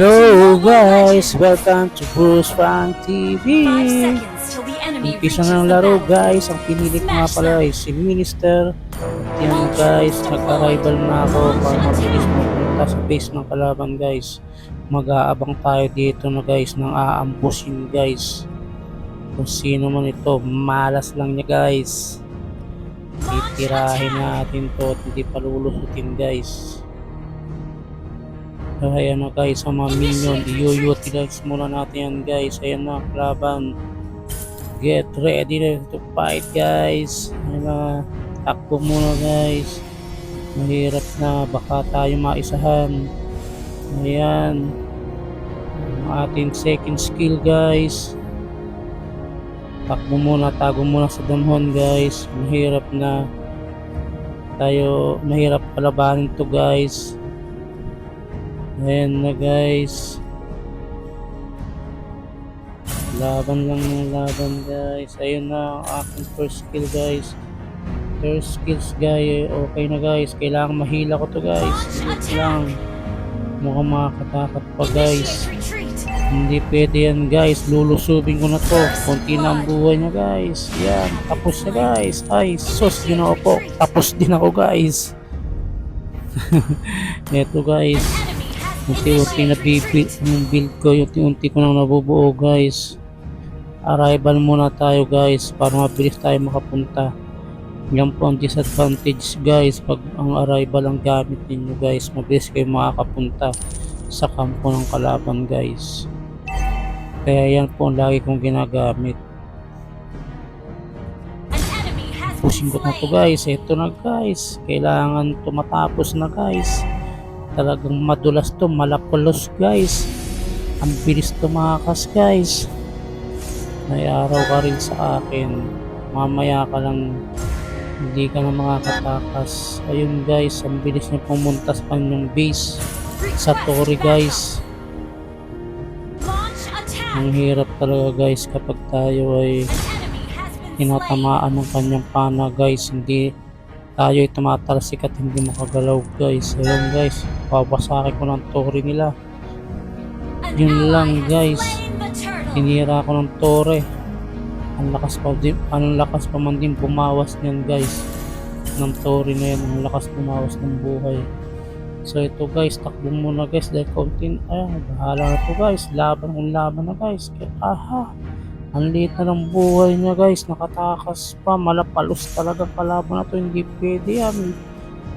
Hello guys! Welcome to Bruce Frank TV! Umpisa na ng laro guys. Ang pinili ko nga pala ay si Minister. At yan guys, nag-arrival na ako para mabilis mapunta sa base ng kalaban guys. Mag-aabang tayo dito na guys ng aambusin guys. Kung sino man ito, malas lang niya guys. Titirahin natin to at hindi palulusutin guys. Ayan na guys, ang mga minion, i-utilize muna natin yan guys. Ayan na, laban. Get ready to fight guys. Ayan na, takbo muna guys. Mahirap na, baka tayo maisahan. Ayan. Ang ating second skill guys. Takbo muna, tago muna sa damhon guys. Mahirap na. Mahirap palabanin to guys. Ayan na guys. Laban lang ng laban guys. Ayun na ang aking first skill guys. First skills guys. Okay na guys. Kailangan mahila ko to guys. Hindi lang. Mukhang makakatakot pa guys. Hindi pwede yan guys. Lulusubin ko na to. Konti na ang buhay niya guys. Yan. Tapos na guys. Ay sus. Ginoo po. Tapos din ako guys. Eto guys. Unti-unti na build ko, unti-unti ko nang nabubuo guys. Arrival muna tayo guys para mabilis tayo makapunta. Yan po ang disadvantage guys pag ang arrival ang gamit ninyo guys. Mabilis kayo makakapunta sa kampo ng kalaban guys. Kaya yan po ang lagi kong ginagamit. Pushing ko na to guys. Ito na guys. Kailangan tumatapos na guys. Talagang madulas to, malapulos guys. Ang bilis tumakas guys. May araw ka rin sa akin. Mamaya ka lang, hindi ka na makakatakas. Ayun guys, ang bilis niya pumunta sa kanyang base sa Tori guys. Ang hirap talaga guys kapag tayo ay tinatamaan ng kanyang pana guys. Hindi tayo ay tumatalsik at hindi makagalaw guys. Ayan guys, babasakin ko ng Tori nila. Yun lang guys, tinira ko ng Tori. Ang lakas pa man din bumawas niyan guys ng Tori na yan. Ang lakas bumawas ng buhay. So ito guys, takbo muna guys dahil kontin. Bahala na to guys, laban na guys. Aha, ang liit na ng buhay niya guys, nakatakas pa, malapalos talaga kalaban na to, hindi pwede yan.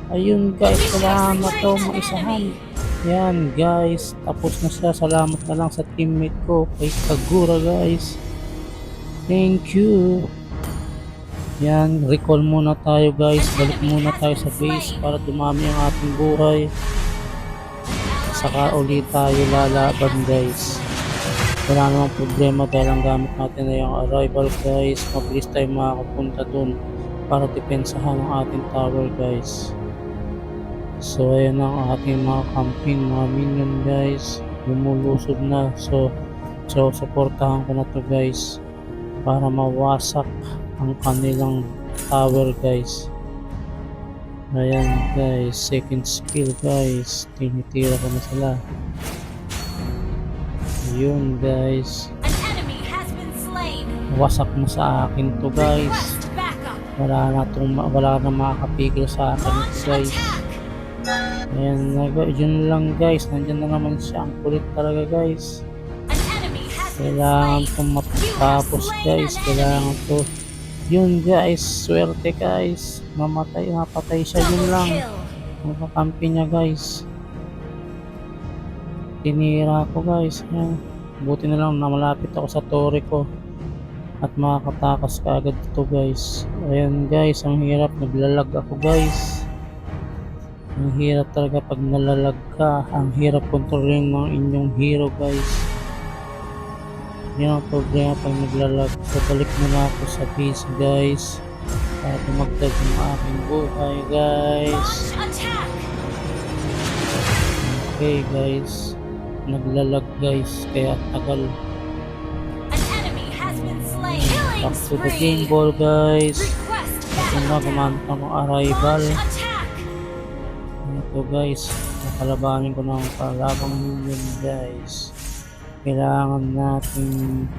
Ayun guys, kailangan na to maisahan. Yan guys, tapos na siya. Salamat na lang sa teammate ko, kay Kagura guys. Thank you. Yan, recall muna tayo guys, balik muna tayo sa base para dumami ang ating buhay. Saka ulit tayo lalaban guys. Wala namang problema dahil ang gamit natin ay yung arrival guys. Mabilis tayo makakapunta dun para depensahan ang ating tower guys. So ayan ang ating mga camping, mga minion guys. Lumulusob na. So supportahan ko na to guys para mawasak ang kanilang tower guys. Ayan guys, second skill guys. Tinitira ko na sila. Yun guys, wasak na sa akin to guys. Wala na makakapigil sa akin guys. Ayan na guys, yun lang guys. Nandyan na naman siya. Ang kulit talaga guys. Kailangan itong matapos guys. Kailangan to. Yun guys, swerte guys. Napatay siya. Yun lang, makakampi niya guys. Tinira ko guys. Ayan. Buti na lang na malapit ako sa Tori ko at makakatakas ka agad ito guys. Ayan guys, ang hirap, naglalag ako guys. Ang hirap talaga pag nalalag ka. Ang hirap kontrolin ng inyong hero guys. Yan ang problema pag naglalag. So balik muna ako sa base guys para tumagdag ng aking buhay guys. Okay guys, naglalag guys kaya tagal. Back to the game ball guys. Ito na, gumanta ng arrival. Ito guys, kalabanin ko ng kalabang yun guys. Kailangan natin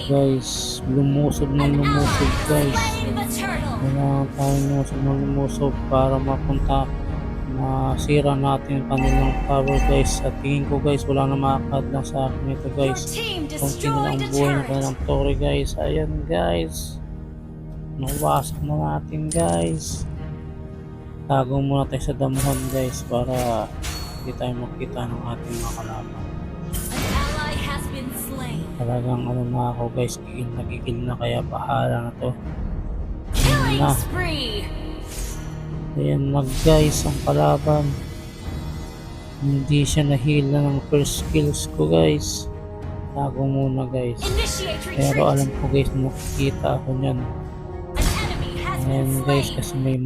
guys, lumusog guys. Kailangan tayo lumusog para masira natin yung kanilang tower guys. Sa tingin ko guys, wala na makakad lang sa akin ito guys. Kunti na lang buhay ng kanilang tore guys. Ayan guys, nawasak na natin guys. Tago muna tayo sa damuhan guys para hindi tayo makita ng ating mga kalaban. Talagang na ako guys, gigil na kaya bahala na to. Ayan na guys ang kalaban. Hindi siya nahila ng first skills ko guys. Tago muna guys. Pero alam ko guys, nakikita ako nyan. Ayan guys, kasi may